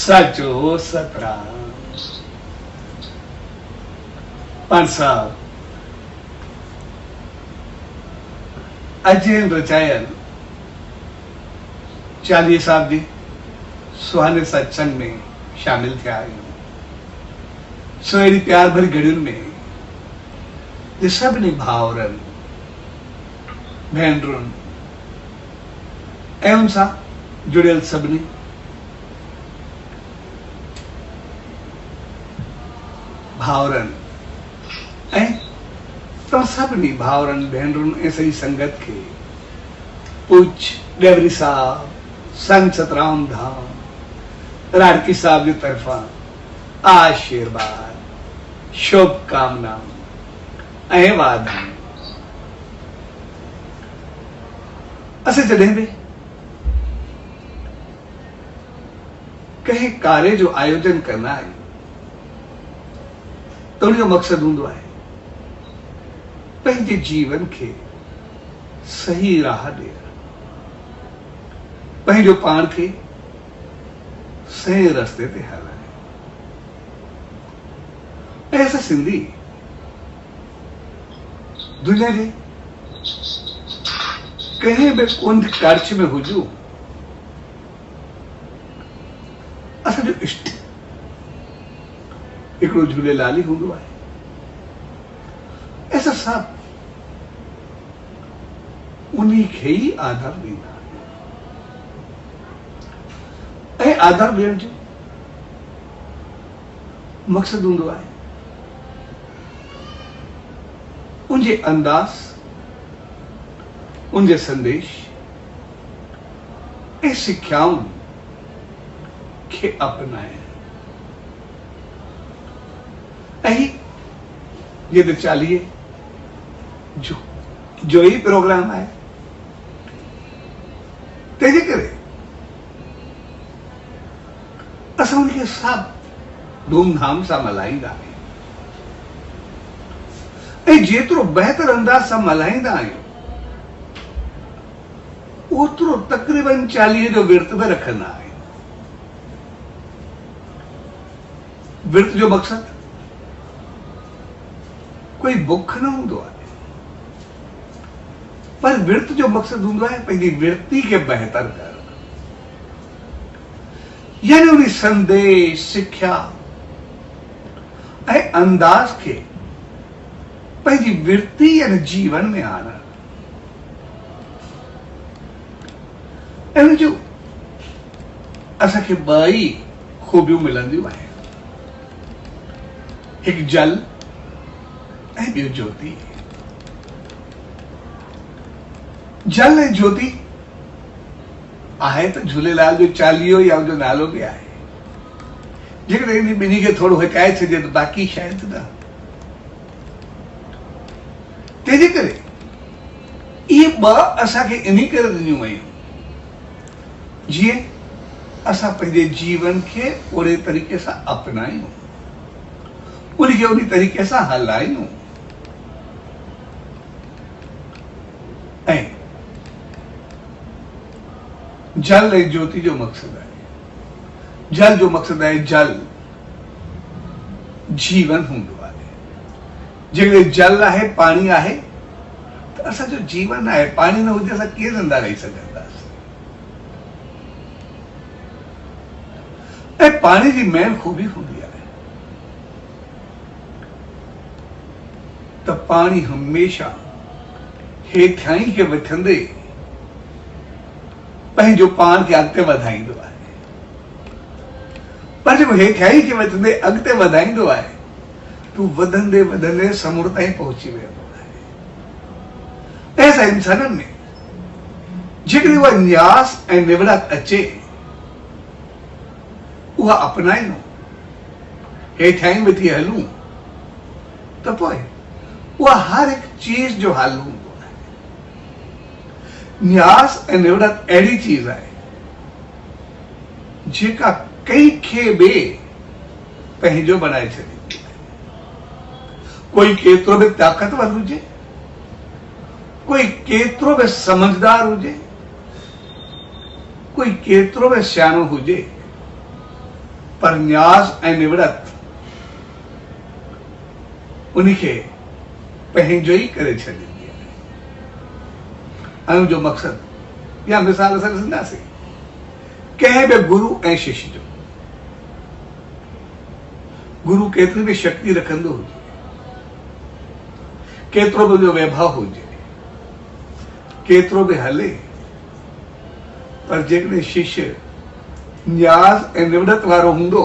साचो सतराम। पंच साहब अजय रचायल 40 साहब जी सुहाने सत्संग में शामिल थे आए सो अड़ी प्यार भरी घड़ियुनि में ये सभिनी भाउरनि भेनरुनि ऐं उन सां जुड़ियल सभिनी भाउरनि ऐं तव्हां सभिनी भाउरनि भेनरुनि ऐं सॼी संगत खे पूछ डेवरी साहब संत सतराम धाम राड़की साहब जी तरफां आशीर्वाद शुभकामना ऐं वाधायूं। असां जॾहिं बि कंहिं कार्य जो आयोजन कंदा आहियूं त उनजो मक़सदु हूंदो आहे पंहिंजे जीवन खे सही राह ॾियणु, पंहिंजो पाण खे सही रस्ते ते हलाइणु। ऐं असां सिंधी दुनिया जे कंहिं बि कुंड कर्च में हुजूं, असांजो इष्ट हिकिड़ो झूलेलाल ई हूंदो आहे। ऐसा सभु उन्हीं खे ई आधार ॾींदा आहिनि ऐं आधार ॾियण जो मक़सदु हूंदो आहे उनजे अंदाज़, उनजे संदेश ऐं सिख्याउनि खे अपनाइण। ऐं ये तो 40 जो ही प्रोग्राम आहे तंहिंजे करे असां उनखे सभु धूमधाम सां मल्हाईंदा आहियूं ऐं जेतिरो बहितर अंदाज सां मल्हाईंदा आहियूं ओतिरो तक़रीबन 40 जो विर्त बि रखंदा आहियूं। विर्त जो मक़सदु कोई बुख न हूंदो आहे, पर विर्त जो मक़सदु हूंदो आहे पंहिंजी विर्ती खे बहितर करणु, यानी उन संदेश, सिख्या ऐं अंदाज खे पंहिंजी विर्ती यानी जीवन में आणणु। ऐं उन जो असांखे ॿ ई खूबियूं मिलंदियूं आहिनि, हिकु जल ऐं ॿियो ज्योति। जल ऐं ज्योति आहे त झूलेलाल जो चालीहो या उनजो नालो बि आहे। जेकॾहिं इन ॿिन्ही खे थोरो हिकाए छॾिजे त बाक़ी शायदि न। तंहिंजे करे इहे ॿ असांखे इन करे ॾिनियूं वयूं जीअं असां पंहिंजे जीवन खे ओड़े तरीक़े सां अपनायूं, उनखे उन तरीक़े सां हलायूं। ऐं जल ऐं ज्योति जो मक़सदु आहे, जल जो मक़सदु आहे जल जीवन हूंदो आहे। जेकॾहिं जल आहे, पाणी आहे त असांजो जीवन आहे। पाणी न हुजे असां कीअं ज़िंदा रही सघंदासीं। ऐं पाणी जी मेन खूबी हूंदी आहे त पाणी हमेशा हेठाई खे वठंदे पंहिंजो पाण खे अॻिते वधाईंदो आहे, पर जेको हेठाई खे वठंदे अॻिते वधाईंदो आहे तूं वधंदे वधंदे समुंड ताईं पहुची वेंदो आहे। ऐसा इंसाननि में जेकॾहिं उहा न्यास ऐं निवड़त अचे, उहा अपनायूं, हेठाई वेठी हलूं त पोइ उहा हर हिकु चीज जो हल हूंदो आहे। न्यास ऐं निवड़त अहिड़ी चीज आहे जेका कंहिंखे बि पंहिंजो बनाए छॾींदी आहे। कोई केतिरो बि ताक़तवर हुजे, कोई केतिरो बि समझदार हुजे, कोई केतिरो बि सियाणो हुजे, पर न्यास ऐं निवड़त उनखे पंहिंजो ई करे छॾींदी आहे। ऐं जो मक़सदु या मिसाल असां ॾिसंदासीं कंहिं बि गुरु ऐं शिष्य जो। गुरु केतिरी बि शक्ति रखंदो हुजे, केतिरो बि हुनजो वैभव हुजे, केतिरो बि हले, पर जेकॾहिं शिष्य न्यास ऐं निवड़त वारो हूंदो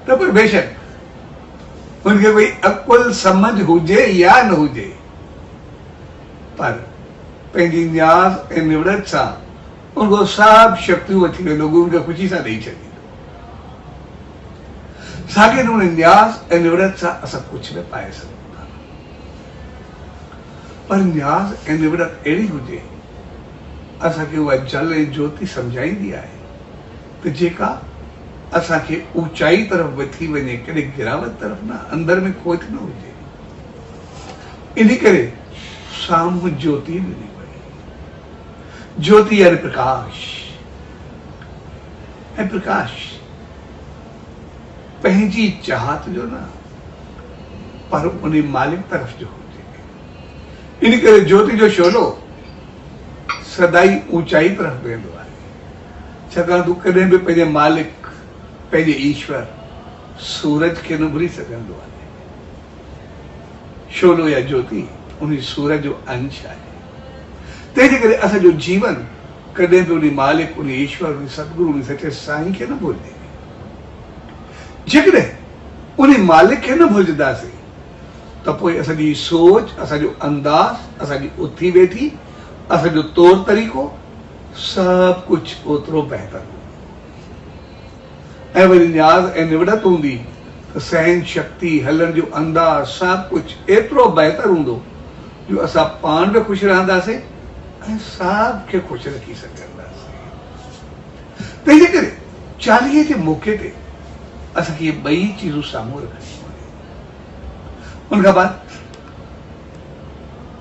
त पर बेशक उनखे कोई अकुल समझ हुजे या न हुजे, पर पंहिंजी न्यास ऐं निवड़त सां उनको सभु शक्तियूं वठी वेंदो, गुरु खे ख़ुशी सां ॾेई छॾींदो। साॻे नमूने न्यास ऐं निवड़त सां असां कुझु न पाए सघूं था, पर न्यास ऐं निवड़त अहिड़ी हुजे असांखे उहा जल ऐं ज्योति सम्झाईंदी आहे त जेका असांखे ऊचाई तरफ़ वठी वञे, कॾहिं गिरावट तरफ़ न, अंदर में खोट न हुजे। इन करे साम्हूं ज्योति ॾिनी वई। ज्योति यानी प्रकाश, ऐं प्रकाश पंहिंजी चाहत जो न, पर उन मालिक तरफ़ जो हुजे। इन करे ज्योति जो शोलो सदाई ऊचाई तरफ़ वेंदो आहे, छाकाणि तूं कॾहिं बि पंहिंजे मालिक, पंहिंजे ईश्वर सूरज खे न भुली सघंदो आहे। शोलो या ज्योति उन सूरज जो अंश आहे। तंहिंजे करे असांजो जीवन कॾहिं बि उन मालिक, उन ईश्वर, उन सतगुरु, उन सचे साईं खे न भुलिजे। जेकॾहिं उन मालिक खे न भुलिजंदासीं त पोइ असांजी सोच, असांजो अंदाज़, असांजी उथी वेठी, असांजो तौर तरीक़ो सभु कुझु ओतिरो बहितर हूंदो। ऐं वरी न्याज़ ऐं निवड़त हूंदी त सहन शक्ति, हलण जो अंदाज़, सभु कुझु एतिरो बहितर हूंदो जो असां पाण बि ख़ुशि रहंदासीं ऐं सभ खे ख़ुशि रखी सघंदासीं। तंहिंजे करे चालीहे जे मौक़े ते असांखे इहे ॿई चीज़ूं साम्हूं रखणियूं आहिनि। उन खां बाद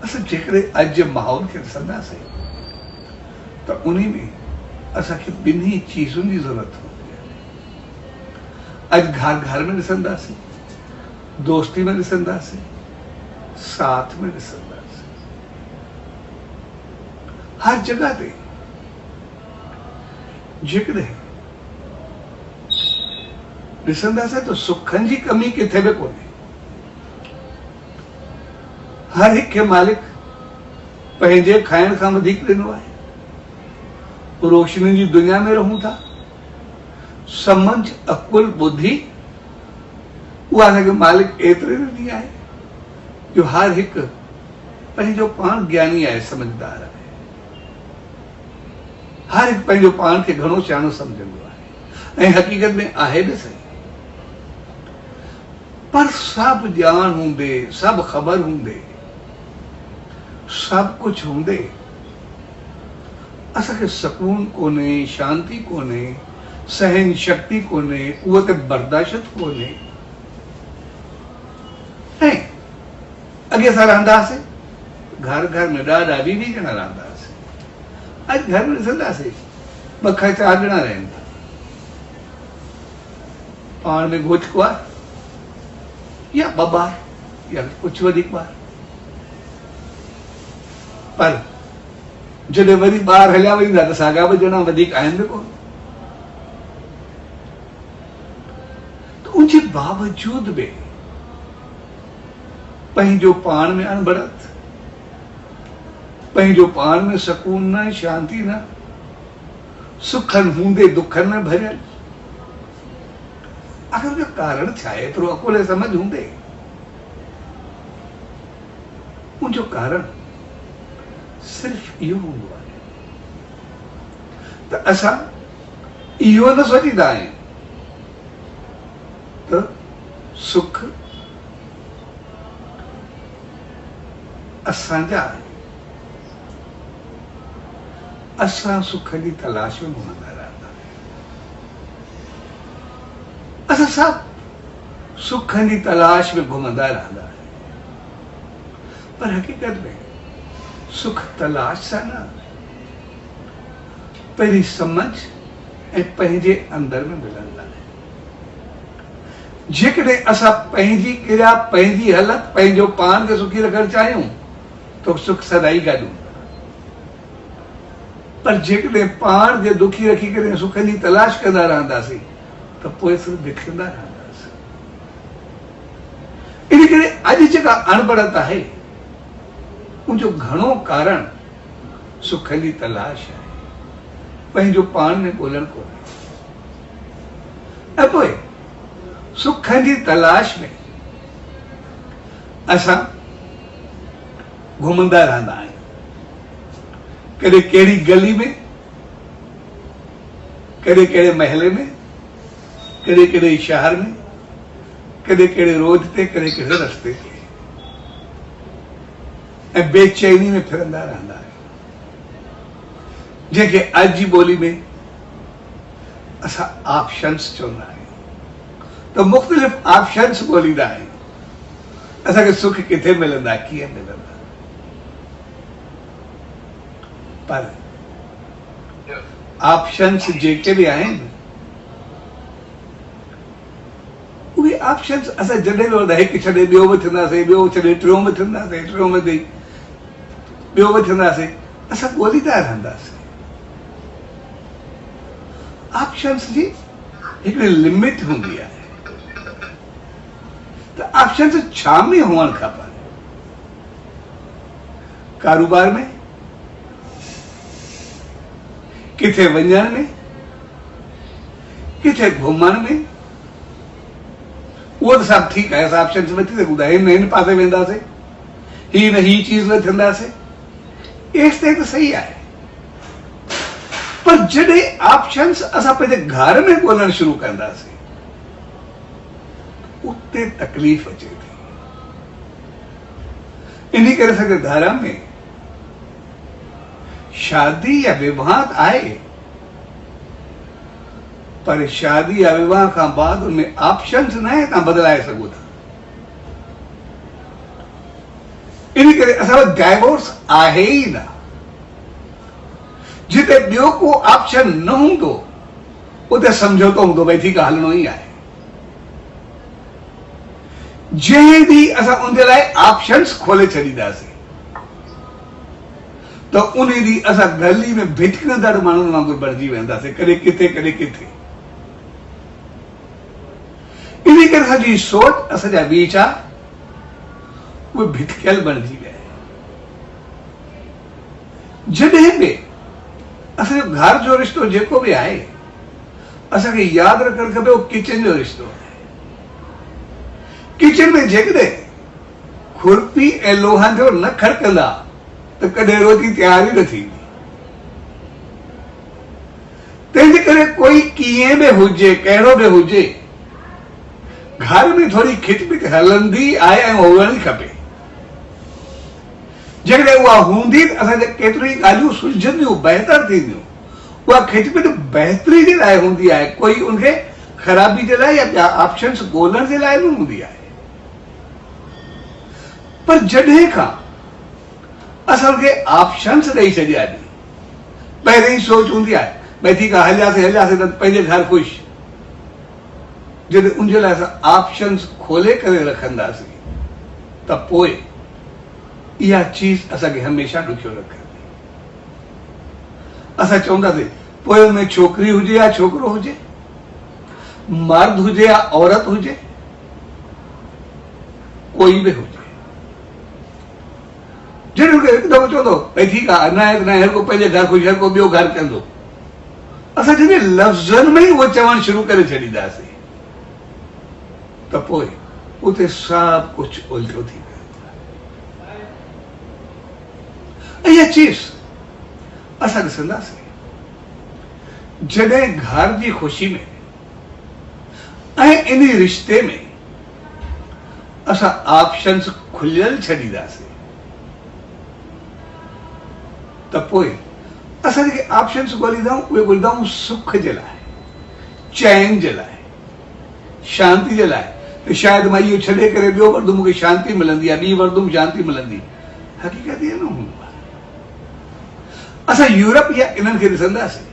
असां जेकॾहिं अॼु जे माहौल खे ॾिसंदासीं त उन में असांखे ॿिन्ही चीज़ुनि जी ज़रूरत हूंदी आहे। अॼु घर घर में ॾिसंदासीं, दोस्ती में ॾिसंदासीं, साथ में ॾिसंदासीं, हर जगह ते जेकॾहिं ॾिसंदासीं त सुखनि जी कमी किथे बि कोन्हे। हर हिकु खे मालिक पंहिंजे खाइण खां वधीक ॾिनो आहे। रोशनी जी दुनिया में रहूं था, समझ, अकुल, बुद्धि उहा असांखे मालिक एतिरे ॾिनी आहे जो हर हिकु पंहिंजो पाण ज्ञानी आहे, समझदार आहे। हर हिकु पंहिंजो पाण खे घणो सियाणो सम्झंदो आहे, ऐं हक़ीक़त में आहे बि सही। पर सभु ॼाण हूंदे, सभु ख़बर हूंदे, सभु कुझु हूंदे असांखे सुकून कोन्हे, शांती कोन्हे, सहन शक्ति कोन्हे, कुवत बर्दाश्त कोन्हे। ऐं अॻे असां रहंदासीं घर घर में ॾाढा ॿी ॼणा रहंदासीं। अॼु घर में ॾिसंदासीं 2 खां 4 ॼणा रहनि था, पाण में घोट कुंवार या 2 ॿार या कुझु वधीक ॿार। पर जॾहिं वरी ॿार हलिया वेंदा त साॻा 2 ॼणा वधीक आहिनि बि कोन। त उनजे बावजूद बि पंहिंजो पाण में अणबड़त, पंहिंजो पाण में सुकून न, शांती न, सुखनि हूंदे दुखनि में भरियल। आख़िर जो कारण छा आहे? एतिरो अकुल ऐं समझ हूंदे उनजो कारण सिर्फ़ इहो हूंदो आहे त असां इहो न सोचींदा आहियूं त सुख असांजा आहे। असां सुख जी तलाश में घुमंदा रहंदा आहियूं। असां सभु सुखनि जी तलाश में घुमंदा रहंदा आहियूं, पर हक़ीक़त में सुख तलाश सां न, पहिरीं समझ ऐं पंहिंजे अंदर में मिलंदा आहिनि। जेकॾहिं असां पंहिंजी क्रिया, पंहिंजी हालत, पंहिंजो पान खे सुखी रखणु चाहियूं तो सुख सदाई गॾु। पर जेकॾहिं पाण खे दुखी रखी करे सुख जी तलाश कंदा रहंदासीं त पोइ सिर्फ़ु बिखरंदा रहंदासीं। इन करे अॼु जेका अणबड़त आहे उनजो घणो कारण सुख जी तलाश आहे, पंहिंजो पाण में ॻोल्हणु कोन्हे। ऐं पोइ सुख जी तलाश में असां घुमंदा रहंदा आहियूं, कॾहिं कहिड़ी गली में, कॾहिं कहिड़े महले में, कॾहिं कहिड़े शहर में, कॾहिं कहिड़े रोड ते, कॾहिं कहिड़े रस्ते ते, ऐं बेचैनी में फिरंदा रहंदा आहियूं, जंहिंखे अॼु जी ॿोली में असां ऑप्शन्स चवंदा आहियूं। तो मुख़्तलिफ़ ऑप्शन्स ॻोल्हींदा आहियूं, असांखे सुख किथे मिलंदा, कीअं मिलंदा। पर ऑप्शन्स जेके बि आहिनि उहे ऑप्शन्स असां जॾहिं बि वठंदा, हिकु छॾे ॿियो वठंदासीं, ॿियो छॾे टियों वठंदासीं, टियों वधी ॿियो वठंदासीं, असां ॻोल्हींदा रहंदासीं। ऑप्शन्स जी हिकिड़ी लिमिट हूंदी आहे, त ऑप्शन्स छा में हुअणु खपनि? कारोबार में, किथे वञण में, किथे घुमण में, उहो त सभु ठीकु आहे, असां ऑप्शन्स वठी सघूं था, हिन पासे वेंदासीं, ही चीज़ वठंदासीं, एसि ताईं त सही आहे। पर जॾहिं ऑप्शन्स असां पंहिंजे घर में ॻोल्हणु शुरू कंदासीं उते तकलीफ़ अचे थी। इन करे असांजे धर्म में शादी या विवाह आहे, पर शादी या विवाह खां बाद उनमें ऑप्शन्स न आहे, तव्हां बदिलाए सघो था। इन करे असां वटि डाइवोर्स आहे ई न। जिते ॿियो को ऑप्शन न हूंदो उते समझौतो हूंदो, भई ठीकु आहे हलणो ई आहे। जंहिं ॾींहुं असां उनजे लाइ ऑप्शन्स खोले छॾींदासीं त उन ॾींहुं असां गली में भिटकंदड़ माण्हुनि वांगुरु बणिजी वेंदासीं, कॾहिं किथे कॾहिं किथे। इन करे असांजी सोच, असांजा वीचार उहे भिटकियल बणिजी विया। जॾहिं बि असांजो घर जो रिश्तो जेको बि आहे, असांखे यादि रखणु खपे उहो किचन जो रिश्तो आहे। किचन में जेकॾहिं खुरपी ऐं लोहनि जो न खड़कंदा त कॾहिं रोटी तयार ई न थींदी। तंहिंजे करे कोई कीअं बि हुजे, कहिड़ो बि हुजे, घर में थोरी खिटपिट हलंदी आहे ऐं हुअणु खपे। जेकॾहिं उहा हूंदी त असांजे केतिरियूं ॻाल्हियूं सुलझंदियूं, बहितर थींदियूं। उहा खिटपिट बहितरी जे लाइ हूंदी आहे, कोई उनखे ख़राबी जे लाइ या ॿिया ऑप्शन्स ॻोल्हण जे लाइ न हूंदी आहे। पर जॾहिं खां असांखे ऑप्शन्स ॾेई छॾिया आहिनि, पहिरीं सोच हूंदी आहे भई ठीकु आहे हलियासीं त पंहिंजे घर ख़ुशि। जॾहिं उनजे लाइ असां ऑप्शन्स खोले करे रखंदासीं त पोइ इहा चीज़ असांखे हमेशह ॾुखियो रखंदी। असां चवंदासीं पोइ हुनमें छोकिरी हुजे या छोकिरो हुजे, मर्द हुजे या औरत हुजे, कोई बि हुजे, जॾहिं हिकु दफ़ो चवंदो भई ठीकु आहे न आहे त न, हर को पंहिंजे घर ख़ुशि, हर को ॿियो घर कंदो, असां जॾहिं लफ़्ज़नि में ई उहो चवणु शुरू करे छॾींदासीं त पोइ उते सभु कुझु उल्टो थी वेंदो। इहा चीज़ असां ॾिसंदासीं जॾहिं घर जी ख़ुशी में ऐं इन रिश्ते में असां ऑप्शन्स खुलियल छॾींदासीं त पोइ असां जेके ऑप्शन्स ॻोल्हींदा आहियूं उहे ॻोल्हींदा आहियूं सुख जे लाइ, चैन जे लाइ, शांति जे लाइ। त शायदि मां इहो छॾे करे ॿियो वठंदुमि, मूंखे शांति मिलंदी, या ॿी वठंदुमि शांति मिलंदी। हक़ीक़त इहा न हूंदो आहे। असां यूरोप या इन्हनि खे ॾिसंदासीं,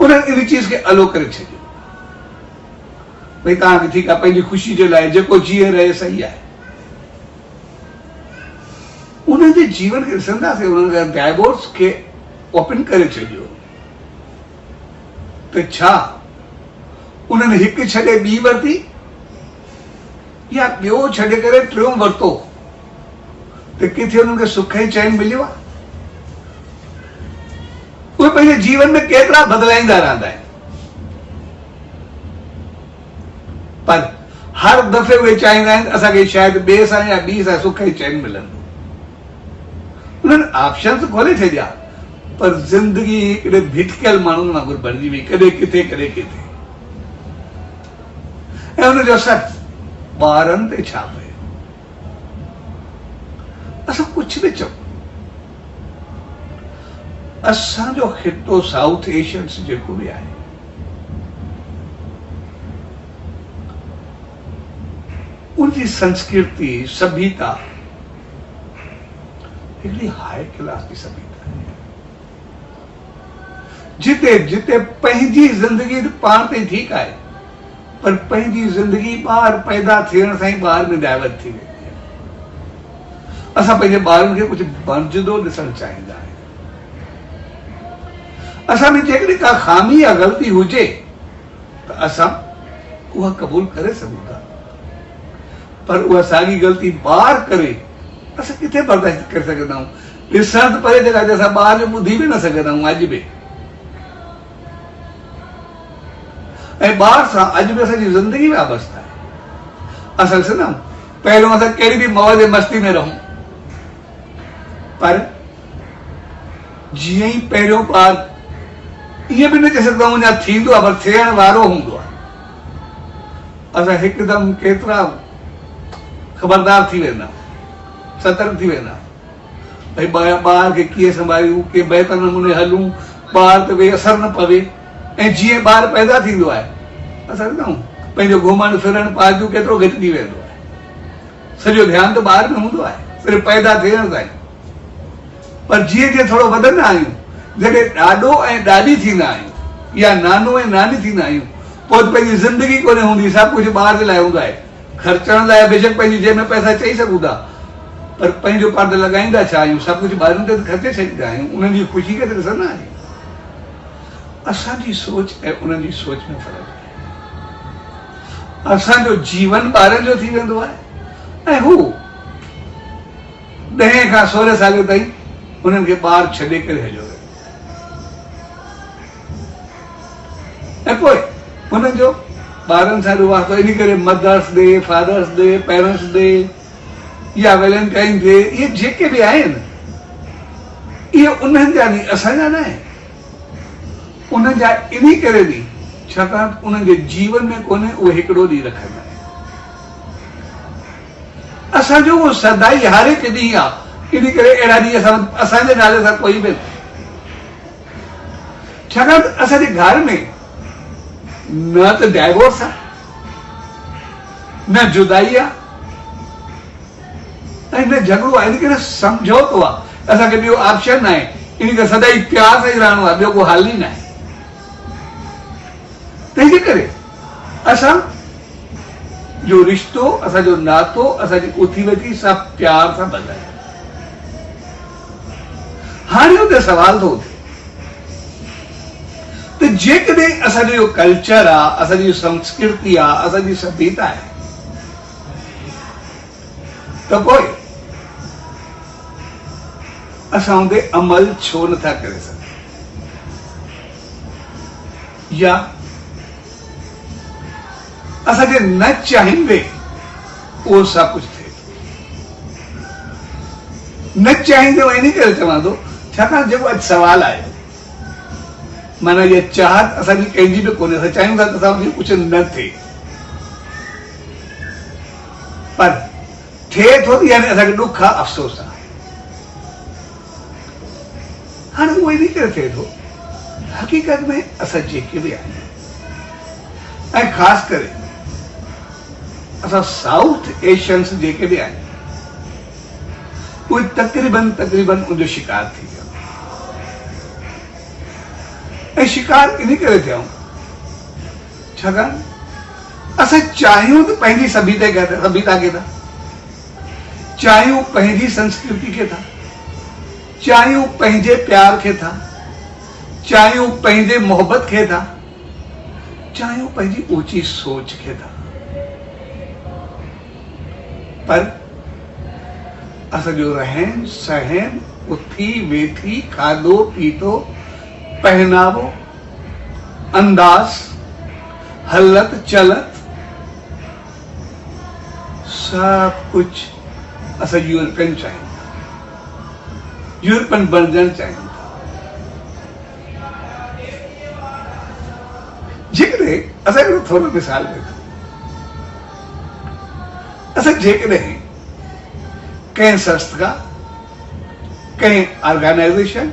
उन्हनि इन चीज़ खे अलो करे छॾियो। भई तव्हांखे ठीकु आहे पंहिंजी ख़ुशी जे लाइ जेको जीअं रहे सही आहे। उन्हनि जे जीवन खे ॾिसंदासीं, उन्हनि डाइवोर्स खे ओपन करे छॾियो त छा उन्हनि हिकु छॾे ॿी वरिती या ॿियो छॾे करे टियों वरितो त किथे उन्हनि खे सुख ऐं चैन मिलियो आहे? उहे पंहिंजे जीवन में केतिरा बदिलाईंदा रहंदा आहिनि, पर हर दफ़े उहे चाहींदा आहिनि असांखे शायदि ॿिए सां या ॿी सां सुख ऐं चैन मिलंदो। उन्हनि ऑप्शन्स खोले छॾिया, पर ज़िंदगी हिकिड़े भिटकियल माण्हुनि वांगुरु बणिजी वई, कॾहिं किथे कॾहिं किथे। ऐं हुनजो असरु ॿारनि ते छा पियो? असां कुझु बि चऊं, असांजो खितो साउथ एशियन्स जेको बि आहे, उनजी संस्कृति सभ्यता हिकिड़ी हाई क्लास जी सभ्यता आहे, जिते जिते पंहिंजी ज़िंदगी पाण ते ठीकु आहे, पर पंहिंजी ज़िंदगी ॿार पैदा थियण सां ई ॿार में डाइवर्ट थी वेंदी आहे। असां पंहिंजे ॿारनि खे कुझु बणजंदो ॾिसणु चाहींदा आहियूं। असां में जेकॾहिं का ख़ामी या ग़लती हुजे त असां उहा क़बूल करे सघूं था, पर उहा साॻी ग़लती ॿार करे असां किथे बर्दाश्त करे सघंदा आहियूं? ॾिसण त परे जॻह ते असां ॿार जो ॿुधी बि न सघंदा आहियूं अॼु बि। ऐं ॿार सां अॼु बि असांजी ज़िंदगी वाबस्ता आहे। असां ॾिसंदा आहियूं, पहिरियों असां कहिड़ी बि मौज मस्ती में रहूं, पर जीअं ई पहिरियों ॿार ईअं बि न चई सघंदा आहियूं अञा थींदो आहे, पर थियण वारो हूंदो आहे, असां हिकदमि केतिरा ख़बरदार थी वेंदा, सतर्क थी वेंदा, भई ॿार खे कीअं संभालियूं, कीअं बहितर नमूने हलूं, ॿार ते कोई असर न पवे। ऐं जीअं ॿार पैदा थींदो आहे, असां ॾिसंदा आहियूं पंहिंजो घुमण फिरण पाजू केतिरो घटिजी वेंदो आहे, सॼो ध्यानु त ॿार में हूंदो आहे, सिर्फ़ु पैदा थियण ताईं। पर जीअं जीअं थोरो वधंदा आहियूं, जॾहिं ॾाॾो ऐं ॾाॾी थींदा आहियूं या नानो ऐं नानी थींदा आहियूं, पोइ त पंहिंजी ज़िंदगी कोन्हे हूंदी, सभु कुझु ॿार जे लाइ हूंदो आहे। ख़र्चण लाइ बेशक पंहिंजी जेब में पैसा चई सघूं था, पर पंहिंजो पाण त लॻाईंदा छा आहियूं? सभु कुझु ॿारनि ते ख़र्चे छॾींदा आहियूं, उन्हनि जी ख़ुशी खे त ॾिसंदा आहियूं। असांजी सोच ऐं उन्हनि जी सोच में फ़र्क़ु आहे। असांजो जीवन ॿारनि जो थी वेंदो आहे ऐं हू 10 खां 16 साल ताईं उन्हनि खे ॿार छॾे करे हलियो वियो, ऐं पोइ हुननि जो ॿारनि सां वास्तो इन करे mother's day, father's day, parents day या वैलेंटाइन डे, इहे जेके बि आहिनि, इहे उन्हनि जा ॾींहं असांजा न आहिनि। उन्हनि जा इन करे ॾींहं छाकाणि उन्हनि जे जीवन में कोन्हे, उहे हिकिड़ो ॾींहुं रखंदा आहिनि। असांजो उहो सदाई हर हिकु ॾींहुं आहे, इन करे अहिड़ा ॾींहं असांजे नाले सां कोई बि छाकाणि असांजे घर में न त डाइवोर्स आहे, न जुदाई आहे ऐं न झगड़ो आहे, इन करे समझौतो आहे। असांखे ॿियो ऑप्शन आहे, इन करे सदाई प्यार सां ई रहणो आहे, ॿियो को हाल ई न आहे। तंहिंजे करे असां जो रिश्तो, असांजो नातो, असांजी उथी वेठी सभु प्यार सां बधाए। हाणे हुते सवाल थो थिए त जेकॾहिं असांजो इहो कल्चर आहे, असांजी संस्कृति आहे, असांजी सभ्यता आहे, त पोइ असां उते अमल छो नथा करे सघूं? या असांखे न चाहींदे उहो सभु कुझु थिए? न चाहींदे इन करे चवां थो छाकाणि जेको अॼु सवाल आहे, माना इहा चाहत असांजी कंहिंजी बि कोन्हे, असां चाहियूं था त असांजो कुझु न थिए, पर थिए थो, यानी असांखे ॾुख आहे, अफ़सोस आहे। हाणे उहो इन करे थिए थो, हक़ीक़त में असां जेके बि आहियूं, ऐं ख़ासि करे असां साउथ एशियन्स जेके बि आहिनि, उहे तक़रीबन उनजो शिकार थी विया। ऐं शिकार इन करे थियूं छाकाणि असां चाहियूं त पंहिंजी सभ्यता खे था, चाहियूं पंहिंजी संस्कृति खे था, चाहियूं पंहिंजे प्यार खे था, चाहियूं पंहिंजे मोहब्बत खे था, चाहियूं पंहिंजी ऊची सोच खे था, पर असांजो रहन सहन, उथी वेठी, खाधो पीतो, पहनावो, अंदाज, हलत चलत, सब कुछ असां यूरोपियन चाहियूं था, यूरोपियन बणजणु चाहियूं था। जेकॾहिं असां हिकिड़ो थोरो मिसाल वठूं, असां जेकॾहिं कंहिं संस्था, कंहिं ऑर्गेनाइजेशन,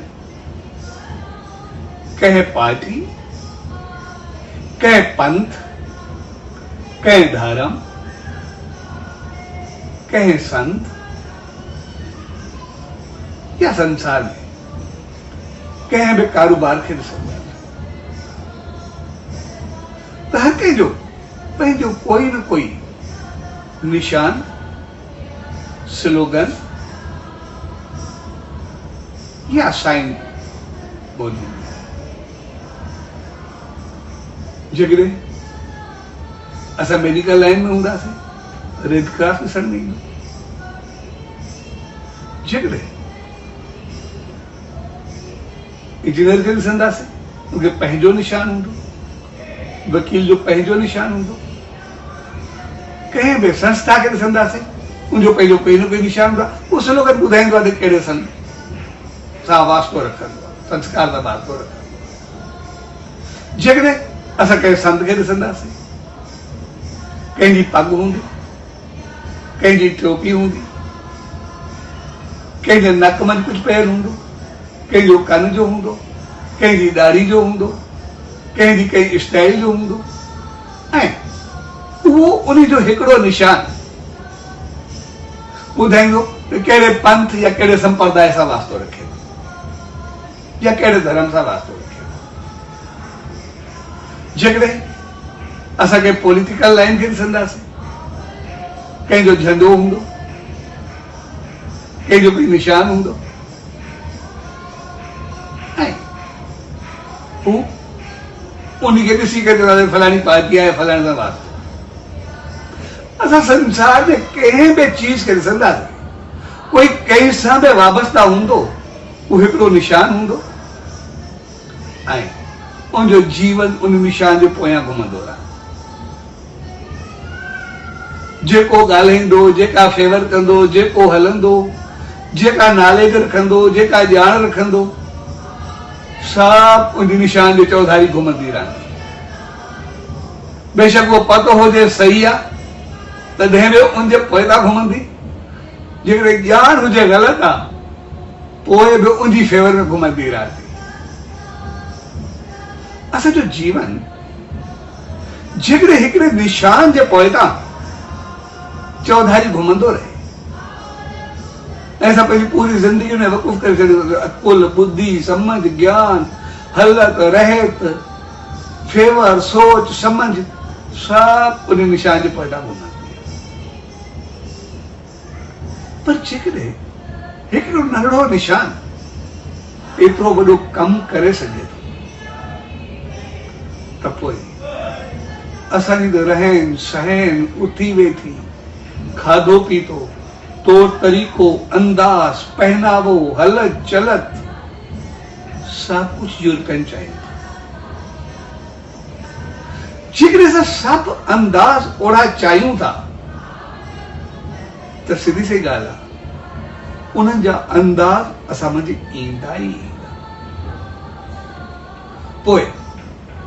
कंहिं पार्टी, कंहिं पंथ, कंहिं धर्म, कंहिं संत या संसार में कंहिं बि कारोबार खे ॾिसंदा त हर कंहिंजो पंहिंजो कोई न कोई निशान, स्लोगन या साइन मौजूद है। जेकॾहिं असां मेडिकल लाइन में हूंदासीं, रेड क्रॉस ॾिसण में ईंदो। जेकॾहिं इंजीनियर खे ॾिसंदासीं, उनखे पंहिंजो निशान हूंदो, वकील जो पंहिंजो निशान हूंदो। कंहिं बि संस्था खे ॾिसंदासीं, उनजो पंहिंजो कोई न कोई निशान हूंदो आहे। उहो स्लोगन ॿुधाईंदो आहे त कहिड़े संत सां वास्तो रखंदो आहे, संस्कार सां वास्तो रखंदो आहे। जेकॾहिं असां कंहिं संत खे ॾिसंदासीं, कंहिंजी पग हूंदी, कंहिंजी टोपी हूंदी, कंहिंजे नक मंझि कुझु पयल हूंदो, कंहिंजो कन जो हूंदो, कंहिंजी ॾाढ़ी जो हूंदो, कंहिंजी कंहिं स्टाइल जो हूंदो, ऐं उहो उन जो हिकिड़ो निशान ॿुधाईंदो त कहिड़े पंथ या कहिड़े संप्रदाय सां वास्तो रखे या कहिड़े धर्म सां वास्तो रखे। जेकॾहिं असां कंहिं पॉलिटिकल लाइन खे ॾिसंदासीं, कंहिंजो झंडो हूंदो, कंहिंजो कोई निशान हूंदो, ऐं हू उनखे ॾिसी करे फलाणी पार्टी आहे, फलाणे सां वास्तो। असां संसार में कंहिं बि चीज खे ॾिसंदासीं, कोई कंहिं सां बि वाबस्ता हूंदो, उहो हिकिड़ो निशान हूंदो, ऐं उनजो जीवन उन निशान जे पोयां घुमंदो रहे। जेको ॻाल्हाईंदो, जेका फेवर कंदो, जेको हलंदो, जेका नॉलेज रखंदो, जेका ॼाण रखंदो, सभु उन निशान जो चौधारी घुमंदी रहंदी। बेशक उहो पतो हुजे सही आहे तॾहिं बि उनजे पोइतां घुमंदी, जेकॾहिं ॼाण हुजे ग़लति आहे पोइ बि उनजी फेवर में घुमंदी रहंदी। असांजो जीवन जेकॾहिं हिकिड़े निशान जे पोइतां चौधारी घुमंदो रहे, ऐं असां पंहिंजी पूरी ज़िंदगी में वक़ूफ़ करे छॾियो, अकुल, बुद्धि, समझ, ज्ञान, हलत, रहत, फेवर, सोच, समझ, सभु उन निशान जे पोइतां घुमंदी। पर जेकॾहिं हिकिड़ो नंढड़ो निशान एतिरो वॾो कमु करे सघे थो, त पोइ असांजी रहन सहन, उथी वेठी, खाधो पीतो, तौर तरीक़ो, अंदाज, पहनावो, हलत चलत, सब कुछ यूरोपियन चाहिए। जेकॾहिं असां सभु अंदाज ओड़ा चाहियूं था त सिधी सी ॻाल्हि आहे, उन्हनि जा अंदाज असां मंझि ईंदा ई ईंदा। पोइ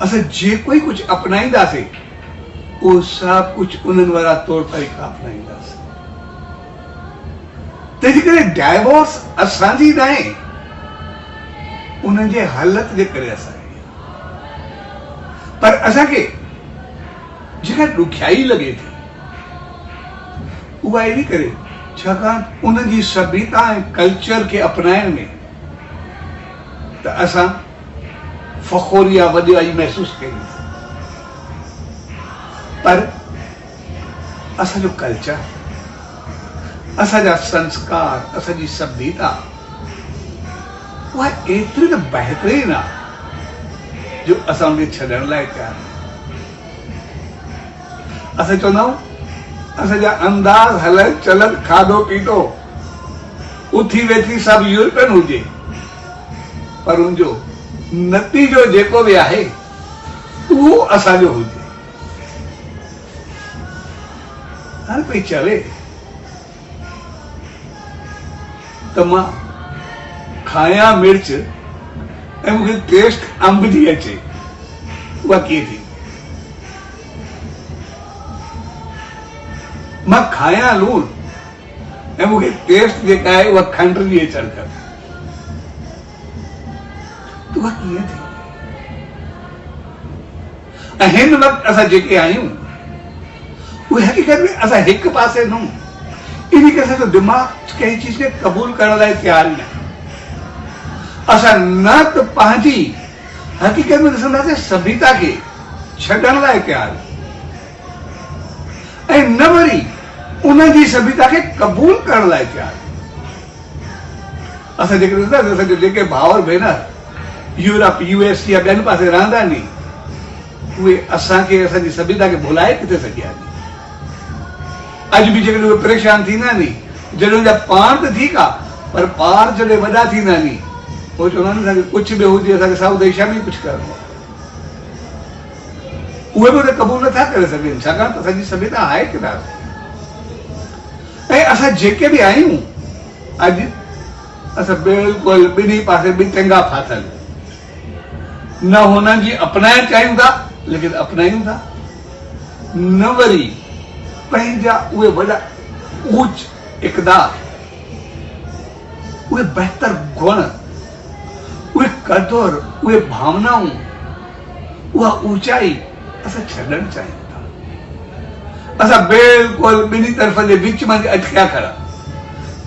असां जेको ई कुझु अपनाईंदासीं, उहो सभु कुझु उन्हनि वारा तौर तरीक़ा अपनाईंदासीं। तंहिंजे करे डाइवोर्स असांजी न आहे, उन्हनि जे हालत जे करे असांजी। पर असांखे जेका ॾुखियाई लॻे थी उहा अहिड़ी करे, छाकाणि उन्हनि जी सभ्यता ऐं कल्चर खे अपनाइण में त असां फ़ख़्रु या वॾाई महसूस कयूं। पर असांजो कल्चर, असांजा संस्कार, असांजी सभ्यता उहा एतिरी त बहितरीन आहे जो असां उनखे छॾण लाइ तयार आहियूं। असां चवंदा आहियूं असांजा अंदाज़ हलनि चलनि खाधो पीतो उथी वेठी सभु यूरोपियन हुजे, पर उनजो नतीजो जेको बि आहे उहो असांजो हुजे। हर कोई चवे त मां खायां मिर्च ऐं मूंखे टेस्ट अंब जी अचे, उहा कीअं थी? मां खायां लूण ऐं मूंखे टेस्ट जेका आहे उहा खंड जी अचणु खपे, त उहा कीअं थी? ऐं हिन वक़्तु असां जेके आहियूं उहे हक़ीक़त में असां हिकु पासे न, इन करे असांजो दिमाग़ कंहिं चीज खे क़बूल करण लाइ तयार न आहे। असां न त पंहिंजी हक़ीक़त में ॾिसंदासीं सभ्यता खे छॾण लाइ तयार, ऐं न वरी उनजी सभ्यता खे क़बूल करण लाइ तयार। असां जेके ॾिसंदासीं असांजे जेके भाउर भेनर यूरोप US या ॿियनि पासे रहंदा नी, उहे असांखे असांजी सभ्यता खे भुलाए किथे सघिया नी। अॼु बि जेकॾहिं उहे परेशान थींदा नी, जॾहिं उनजा पाण त ठीकु आहे, पर ॿार जॾहिं वॾा थींदा नी उहे चवंदा आहिनि असांखे कुझु बि हुजे, असांखे साउथ एशिया में कुझु करिणो आहे। उहे बि उन क़बूल नथा करे सघनि, छाकाणि त असांजी सभ्यता आहे किथां। ऐं असां जेके बि आहियूं अॼु असां बिल्कुलु ॿिन्ही पासे बि चङा फाथल, न हुननि जी अपनाइण चाहियूं था लेकिन अपनायूं था, न वरी पंहिंजा उहे वॾा ऊच इक़दार, उहे बहितर गुण, उहे कदुर, उहे भावनाऊं, उहा ऊचाई असां छॾणु चाहियूं था। असां बिल्कुलु ॿिन्ही तरफ़ जे विच में अटकिया खड़ा,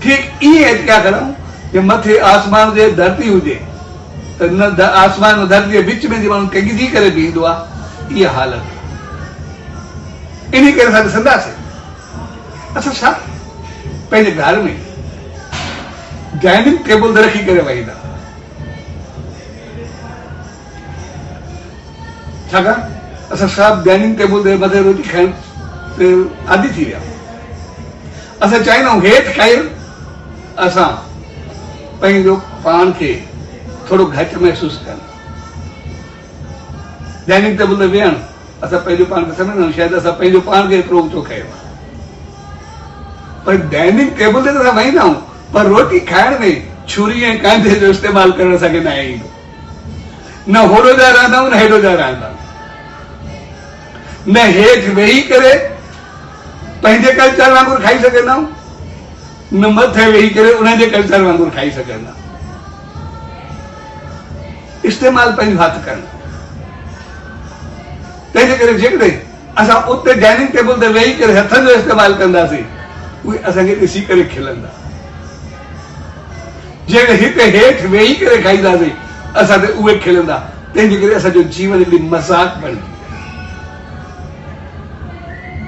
ठीकु ईअं अटकिया खड़ा कि मथे आसमान जे धरती हुजे त न आसमान ऐं धरती जे विच में माण्हू टेंगिजी करे बीहंदो आहे, इहा हालत। इन करे असां ॾिसंदासीं असां छा पंहिंजे घर में डाइनिंग टेबल ते रखी करे वेहींदा, छाकाणि असां सभु डाइनिंग टेबल ते मथे रोटी खाइण ते आदी थी विया। असां चाहींदा आहियूं हेठि खायूं, असां पंहिंजो पाण खे थोरो घटि महसूसु कनि। डाइनिंग टेबल ते वेहण असां पंहिंजो पाण खे सम्झंदा आहियूं शायदि असां पंहिंजो पाण खे एतिरो ऊचो कयो आहे, पर डाइनिंग टेबल ते असां वेहींदा आहियूं, पर रोटी खाइण में छुरी ऐं कांधे जो इस्तेमालु करणु असांखे न ईंदो। न होॾो जा रहंदा आहियूं न हेॾो जा रहंदा आहियूं, न हेठि वेही करे पंहिंजे कल्चर वांगुरु खाई सघंदा आहियूं, न मथे वेही करे उनजे कल्चर वांगुरु खाई सघंदा। इस्तेमालु पंहिंजो हथ करणु, तंहिंजे करे जेकॾहिं असां उते डाइनिंग टेबल ते वेही करे हथनि जो इस्तेमालु कंदासीं, उहे असांखे ॾिसी करे खिलंदा। जेकॾहिं हिते हेठि वेही करे खाईंदासीं असां ते उहे खिलंदा। तंहिंजे करे असांजो जीवन हिकिड़ी मज़ाक बणिजी,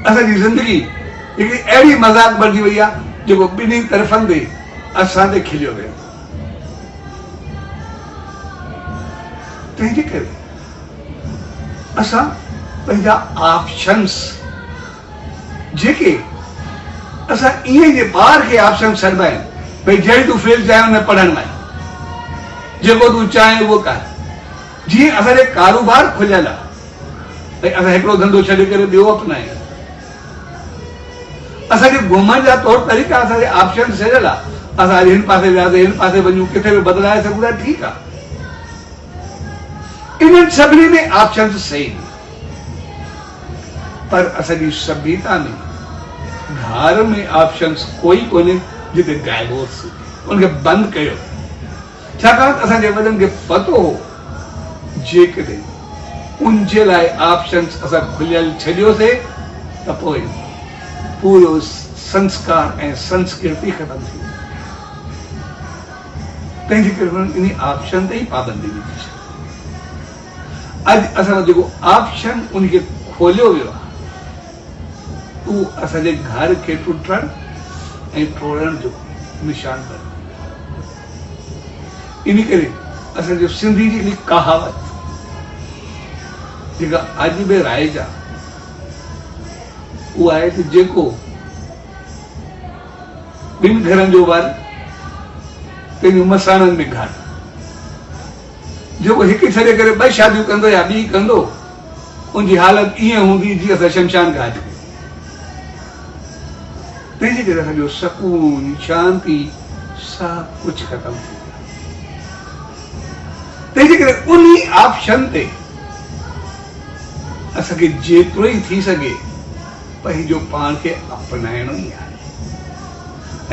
असांजी ज़िंदगी हिकिड़ी अहिड़ी मज़ाक बणिजी वई आहे जेको ॿिन्ही तरफ़नि ते असां ते खिलियो वेंदो। तंहिंजे करे असां पंहिंजा ऑप्शन्स जेके असां ईअं जे ॿार खे ऑप्शन छॾंदा आहिनि, भई जहिड़ी तूं फील्ड चाहे हुन पढ़ण में जेको तूं चाहे उहो कर। जीअं असांजे कारोबार खुलियल आहे, भई असां हिकिड़ो धंधो छॾे करे ॿियो अपनायूं, असांजे घुमण जा तौर तरीक़ा असांजे ऑप्शन छॾियल आहे। असां अॼु हिन पासे वियासीं, हिन पासे वञूं, किथे बि बदिलाए सघूं था, ठीकु आहे। इन्हनि सभिनी में ऑप्शन सही, पर असांजी सभ्यता में घर में ऑप्शन्स कोई कोन्हे जिते डाइवोर्स उनखे बंदि कयो, छाकाणि असांजे वॾनि खे पतो हो जेकॾहिं उनजे लाइ ऑप्शन्स असां खुलियल छॾियोसीं त पोइ पूरो संस्कार ऐं संस्कृति ख़तम थी। तंहिंजे करे हुननि इन ऑप्शन ते ई पाबंदी विधी छॾी। अॼु असां जेको ऑप्शन उनखे खोलियो वियो आहे हू असांजे घर खे टुटण ऐं टोड़ण जो निशान बने। इन करे असांजो सिंधी जी हिकिड़ी कहावत जेका अॼु बि राइज आहे, उहा आहे कि जेको ॿिनि घरनि जो वर पंहिंजो मसाणनि में घर, जेको हिकु छॾे करे ॿ शादियूं कंदो या ॿी कंदो, उनजी हालत ईअं हूंदी जीअं असां शमशान घाट में। तंहिंजे करे असांजो सकून, शांती सभु कुझु ख़तमु थी वियो। तंहिंजे करे उन ऑप्शन ते असांखे जेतिरो ई थी सघे पंहिंजो पाण खे अपनाइणो ई आहे।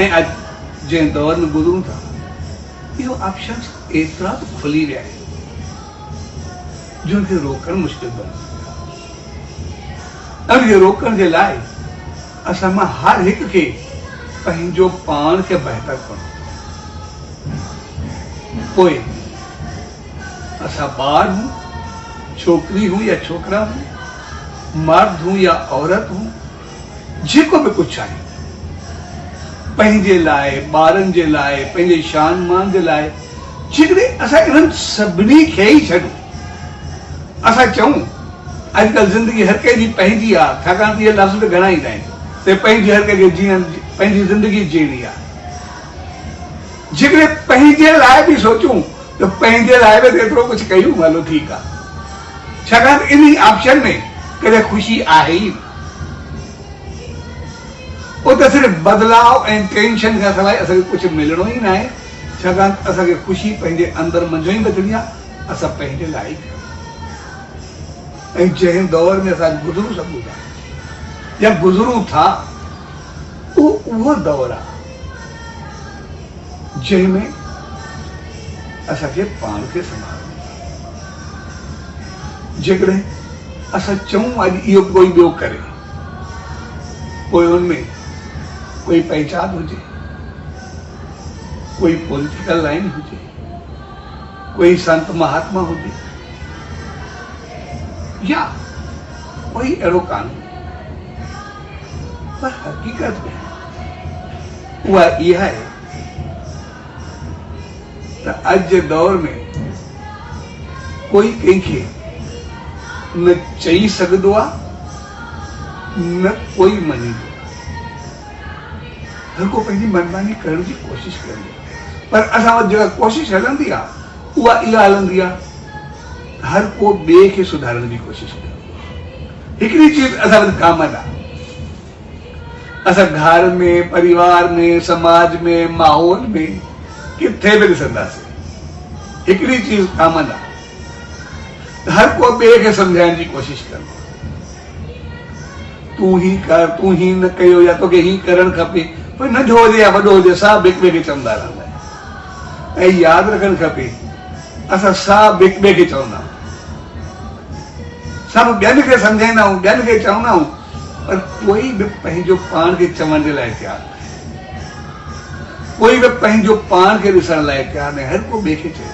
ऐं अॼु जंहिं दौर में गुज़रूं था, इहो ऑप्शन एतिरा खुली विया आहिनि जो उनखे रोकणु मुश्किल बने। उनखे रोकण जे लाइ असां मां हर हिक खे पंहिंजो पाण खे बहितर करणो। पोइ असां ॿार हूं, छोकिरी हूं या छोकिरा हूं, मर्द हूं या औरत हूं, जेको बि कुझु आहे, पंहिंजे लाइ, ॿारनि जे लाइ, पंहिंजे शान मान जे लाइ, जेकॾहिं असां इन्हनि सभिनी खे ई छॾूं, असां चऊं अॼुकल्ह ज़िंदगी हर कंहिंजी पंहिंजी आहे, छाकाणि त इहे लफ़्ज़ बि घणा ईंदा आहिनि त पंहिंजी हर कंहिंखे जीअण, पंहिंजी ज़िंदगी जीअणी आहे। जेकॾहिं पंहिंजे लाइ बि सोचूं त पंहिंजे लाइ बि एतिरो कुझु कयूं, हलो ठीकु आहे, छाकाणि त इन ऑप्शन में कॾहिं ख़ुशी आहे ई, उहो त सिर्फ़ु बदिलाव ऐं टेंशन खां सवाइ असांखे कुझु मिलणो ई न आहे, छाकाणि त असांखे ख़ुशी पंहिंजे अंदरि मंझो ई बचणी आहे, असां पंहिंजे लाइ कयूं। ऐं जंहिं दौर में असां गुज़रूं सघूं था या गुज़रूं था, उहो दौर आहे जंहिंमें असांखे पाण खे संभालणो आहे। जेकॾहिं असां चऊं अॼु इहो कोई ॿियो करे, पोइ हुनमें कोई पहचान हुजे, कोई पॉलिटिकल लाइन हुजे, कोई संत महात्मा हुजे, या कोई अहिड़ो कानून, पर हक़ीक़त में उहा इहा आहे त अॼु जे दौर में कोई कंहिंखे न चई सघंदो आहे, न कोई मञींदो आहे। हर को पंहिंजी मनमानी करण जी कोशिश कंदी आहे, पर असां वटि जेका कोशिश हलंदी आहे उहा इहा हलंदी आहे, हर को ॿिए खे सुधारण जी कोशिश कंदो आहे। हिकिड़ी चीज असां वटि कामन आहे, असां घर में, परिवार में, समाज में, माहौल में किथे बि ॾिसंदासीं, हिकिड़ी चीज कामन आहे, हर को ॿिए खे सम्झाइण जी कोशिश कंदो। तूं ही कर, तूं ही न कयो, या तोखे ही करणु खपे, कोई नंढो हुजे या वॾो हुजे, सभु हिक ॿिए खे चवंदा रहंदा आहिनि। ऐं यादि रखणु खपे, असां सभु हिक ॿिए खे चवंदा आहियूं, सभु ॿियनि खे सम्झाईंदा आहियूं, ॿियनि खे चवंदा आहियूं, पर कोई बि पंहिंजो पाण खे चवण जे लाइ तयारु न आहे, कोई बि पंहिंजो पाण खे ॾिसण लाइ तयारु न आहे, हर को ॿिए खे चए।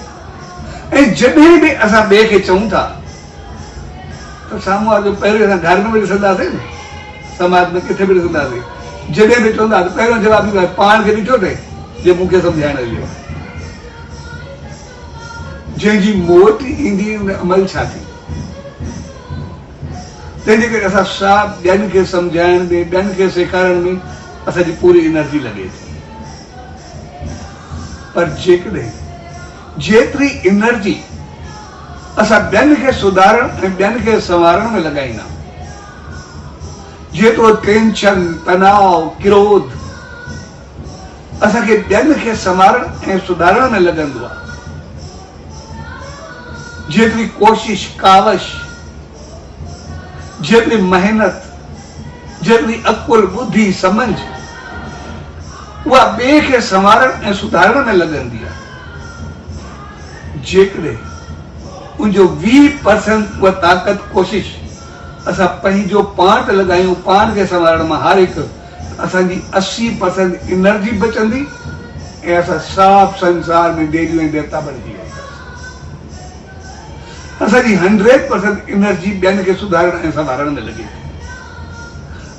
ऐं जॾहिं बि असां ॿिए खे चऊं था त साम्हूं वारो, पहिरियों असां घर में बि ॾिसंदासीं न, समाज में किथे बि ॾिसंदासीं, जॾहिं बि चवंदा त पहिरियों जवाब ईंदो आहे, पाण खे ॾिठो अथई जे मूंखे सम्झाइण इहो आहे। जंहिंजी मोट ईंदी उन अमल छा थी। तंहिंजे करे असां सभु ॿियनि खे सम्झाइण में, ॿियनि खे सेखारण में असांजी पूरी एनर्जी लॻे थी, पर जेकॾहिं जेतिरी एनर्जी असां ॿियनि खे सुधारण ऐं ॿियनि खे संवारण में लॻाईंदा, जेतिरो टेंशन, तनाव, क्रोध असांखे ॿियनि खे संवारण ऐं सुधारण में लॻंदो आहे, जेतिरी कोशिश, कावश, जेतिरी मेहनत, जेतिरी अकुल, बुद्धि, समझ उहा ॿिए खे संवारण ऐं सुधारण में लॻंदी आहे, जेकॾहिं उनजो 20% उहा ताक़त, कोशिश असां पंहिंजो पाण ते लॻायूं, पाण खे संवारण मां हर हिकु, असांजी 80% एनर्जी बचंदी ऐं असां साफ़ संसार में देवियूं ऐं देवता बणिजी वेंदासीं। असांजी 100% एनर्जी ॿियनि खे सुधारण ऐं संवारण में लॻे थी।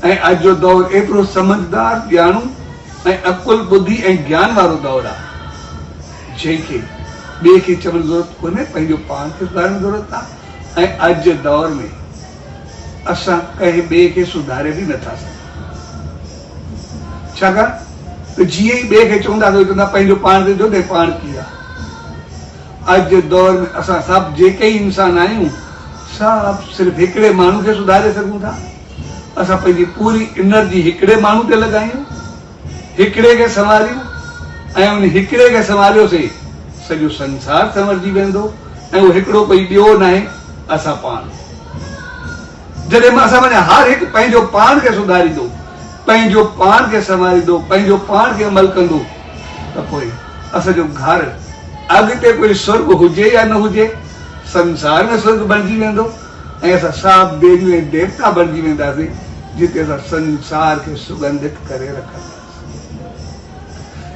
ऐं अॼु जो दौर एतिरो समझदार ॼाणू ऐं अकुल बुद्धि ऐं ज्ञान वारो दौर आहे जंहिंखे ॿिए खे चवण जी ज़रूरत कोन्हे, पंहिंजो पाण खे सुधारण जी ज़रूरत आहे। ऐं अॼु जे दौर में असां कंहिं ॿिए खे सुधारे बि नथा सघूं, छाकाणि त जीअं ई ॿिए खे चवंदासीं चवंदा पंहिंजो पाण ते जो पाण कीअं आहे। अॼु जे दौर में असां सभु जेके ई इंसान आहियूं सभु सिर्फ़ु हिकिड़े माण्हू खे सुधारे सघूं था। असां पंहिंजी पूरी एनर्जी हिकिड़े माण्हू ते लॻायूं, हिकिड़े खे संभालियूं ऐं उन हिकिड़े खे संभालियोसीं सॼो संसार संवरजी वेंदो ऐं उहो हिकिड़ो कोई ॿियो न आहे, असां पाण। जॾहिं मां असां माना हर हिकु पंहिंजो पाण खे सुधारींदो, पंहिंजो पाण खे संभालींदो, पंहिंजो पाण खे अमल कंदो, त पोइ असांजो घर अॻिते कोई स्वर्ग हुजे या न हुजे, संसार में स्वर्ग बणिजी वेंदो ऐं असां साफ़ देवियूं ऐं देवता बणिजी वेंदासीं, जिते असां संसार खे सुगंधित करे रखंदासीं।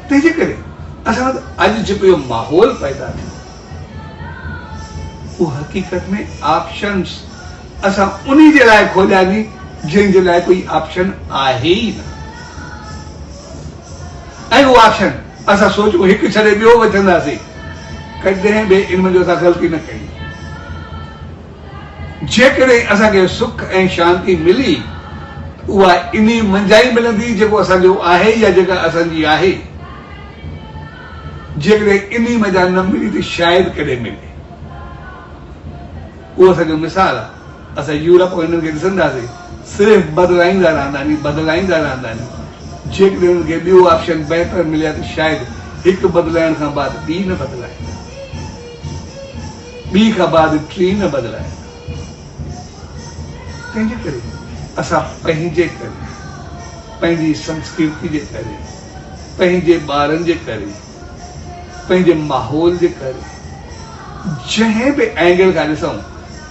तंहिंजे करे असां अॼु जेको इहो माहौल पैदा थियो, उहो हक़ीक़त में ऑप्शन्स असां उन्ही जे लाइ खोलियासीं जंहिंजे लाइ कोई ऑप्शन आहे ई न। ऐं उहो ऑप्शन असां सोचूं हिकु छॾे ॿियो वठंदासीं, कॾहिं बि इन में असां ग़लती न कई। जेकॾहिं असांखे सुख ऐं शांती मिली, उहा इन्ही मंझां ई मिलंदी जेको असांजो आहे या जेका असांजी आहे। जेकॾहिं इन्ही मंझां न मिली त शायदि कॾहिं मिले। उहो असांजो मिसाल आहे। असां यूरोप हिननि खे ॾिसंदासीं, सिर्फ़ु बदिलाईंदा रहंदानी। जेकॾहिं हुनखे ॿियो ऑप्शन बहितर मिलिया त शायदि हिकु बदिलाइण खां बाद ॿी न बदिलाए, ॿी खां बाद टी न बदिलाए। तंहिंजे करे असां पंहिंजे करे, पंहिंजी संस्कृति जे करे, पंहिंजे ॿारनि जे करे, पंहिंजे माहौल जे करे, जंहिं बि एंगल खां ॾिसूं,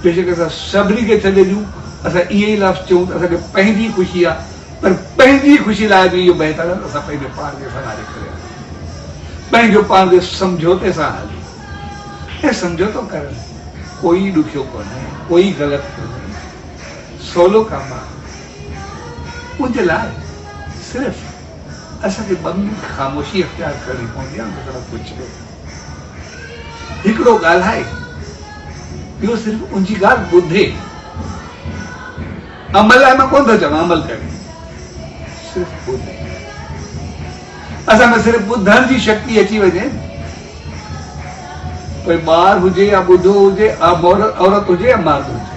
बेशक असां सभिनी खे छॾे ॾियूं, असां इहे ई लफ़्ज़ चऊं त असांखे पंहिंजी ख़ुशी आहे, पर पंहिंजी ख़ुशी लाइ बि इहो बहितर आहे असां पंहिंजे पाण खे संभाले करे, पंहिंजो पाण खे समझौते सां हली। ऐं समझौतो करणु कोई ॾुखियो कोन्हे, कोई ग़लति कोन्हे, सवलो कमु आहे। उनजे लाइ सिर्फ़ु असांखे 2 मिंट ख़ामोशी इख्तियार करणी पवंदी आहे। कुझु हिकिड़ो ॻाल्हाए, ॿियो सिर्फ़ु उनजी ॻाल्हि ॿुधे। अमल लाइ मां कोन थो चवां अमल करे, सिर्फ़ु ॿुधे। असां में सिर्फ़ु ॿुधण जी शक्ति अची वञे, कोई ॿार हुजे या ॿुधो हुजे, औरत हुजे या मर्द हुजे,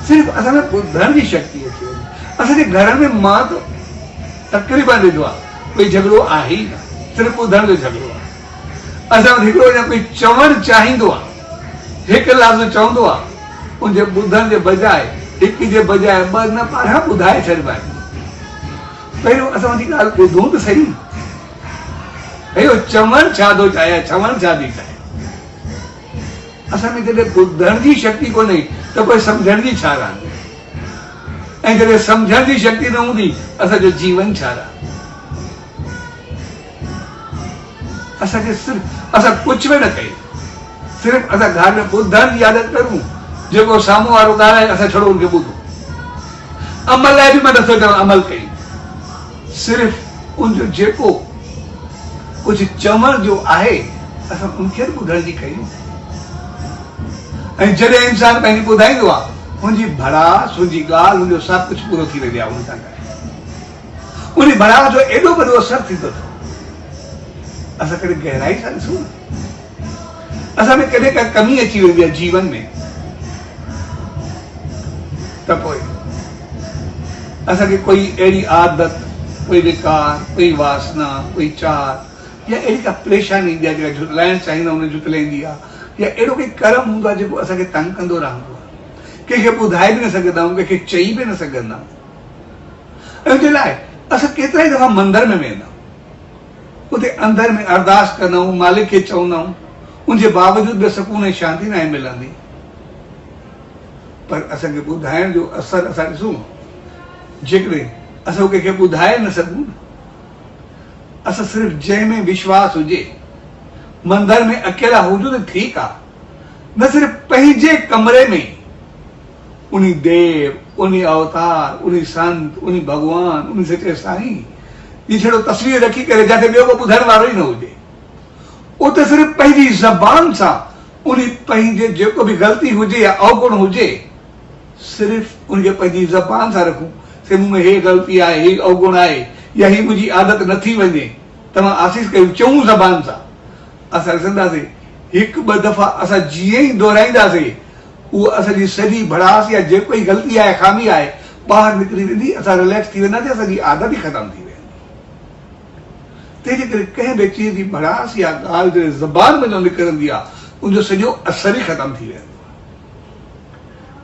सिर्फ़ु असां में ॿुधण जी शक्ति अची वञे। असांजे घर में मां त तक़रीबन ॾिठो आहे कोई झगड़ो आहे ई न, सिर्फ़ु ॿुधण जो झगड़ो आहे। असां वटि हिकिड़ो या कोई चवणु चाहींदो आहे, हिकु लफ़्ज़ चवंदो आहे, उनजे ॿुधण जे बजाए, हिक जे बजाए 2 न पाणियां ॿुधाए छॾिबा आहिनि। पहिरियों असां उनजी ॻाल्हि ॿुधूं त सही, इहो चवणु छा थो चाहे, छवणु छा थी चाहे। असां में जॾहिं ॿुधण जी शक्ति कोन्हे त पोइ सम्झण जी छा रहंदी, ऐं जॾहिं सम्झण जी शक्ति न हूंदी असांजो जीवन छा रहंदो। असांखे सिर्फ़ु असां कुझु बि न कयूं, सिर्फ़ु असां घर में ॿुधण जी आदत करूं, जेको साम्हूं वारो ॻाल्हाए असां छड़ो हुनखे ॿुधूं। अमल लाइ बि मां नथो चवां अमल कयूं, सिर्फ़ु उनजो जेको कुझु चवण जो आहे असां उनखे ॿुधण जी कयूं। ऐं जॾहिं इंसान पंहिंजी ॿुधाईंदो आहे, हुनजी भड़ास, हुनजी ॻाल्हि, हुनजो सभु कुझु पूरो थी वेंदी आहे। उन सां गॾु उन भड़ास जो एॾो वॾो असरु थींदो अथव। असां कॾहिं गहराई सां ॾिसूं न, असां में कॾहिं का कमी अची वेंदी आहे जीवन में, त पोइ असांखे कोई अहिड़ी आदत, कोई विकार, कोई वासना, कोई चाह या अहिड़ी का परेशानी ईंदी आहे जेका झुटलाइण चाहींदा हुन झुटलाईंदी आहे, या अहिड़ो कोई कर्म हूंदो आहे जेको असांखे तंग कंदो रहंदो आहे। कंहिंखे ॿुधाए बि न सघंदा आहियूं, कंहिंखे चई बि न सघंदा आहियूं। ऐं उनजे लाइ असां केतिरा ई दफ़ा मंदर में वेंदा आहियूं, उते अंदर में अरदास कंदा आहियूं, मालिक खे चवंदा आहियूं, उनजे बावजूद बि सुकून ऐं शांती न आहे मिलंदी। पर असांखे ॿुधाइण जो असरु असां ॾिसूं, जेकॾहिं असां कंहिंखे ॿुधाए न सघूं, असां सिर्फ़ु जंहिंमें विश्वास हुजे, मंदर में अकेला हुजूं त ठीकु आहे, न सिर्फ़ु पंहिंजे कमरे में उन देव, उन अवतार, उन संत, उन भगवान, उन सचे साईं जी छड़ो तस्वीर रखी करे जाके ॿियो को ॿुधण वारो ई न हुजे। वो तो सिर्फ पंहिंजी ज़बान सां उन पंहिंजे जेको भी गलती हुजे या अवगुण हुजे सिर्फ उनके पंहिंजी ज़बान सां रखूं से मूं में हे गलती आहे, हे अवगुण आहे या ही मुंहिंजी आदत न थी वञे, तव्हां आसीस कयूं चऊं ज़बान सां, असां ॾिसंदासीं हिकु ॿ दफ़ा असां जीअं ई दोहराईंदासीं उहो असांजी सॼी भड़ास या जेको ई ग़लती आहे, खामी आहे ॿाहिरि निकिरी वेंदी, असां रिलैक्स थी वेंदासीं, असांजी आदत ई ख़तमु थी वेंदी। तंहिंजे करे कंहिं बि चीज़ जी भड़ास या ॻाल्हि जॾहिं ज़बान में न निकिरंदी आहे उनजो सॼो असर ई ख़तमु थी वेंदो आहे।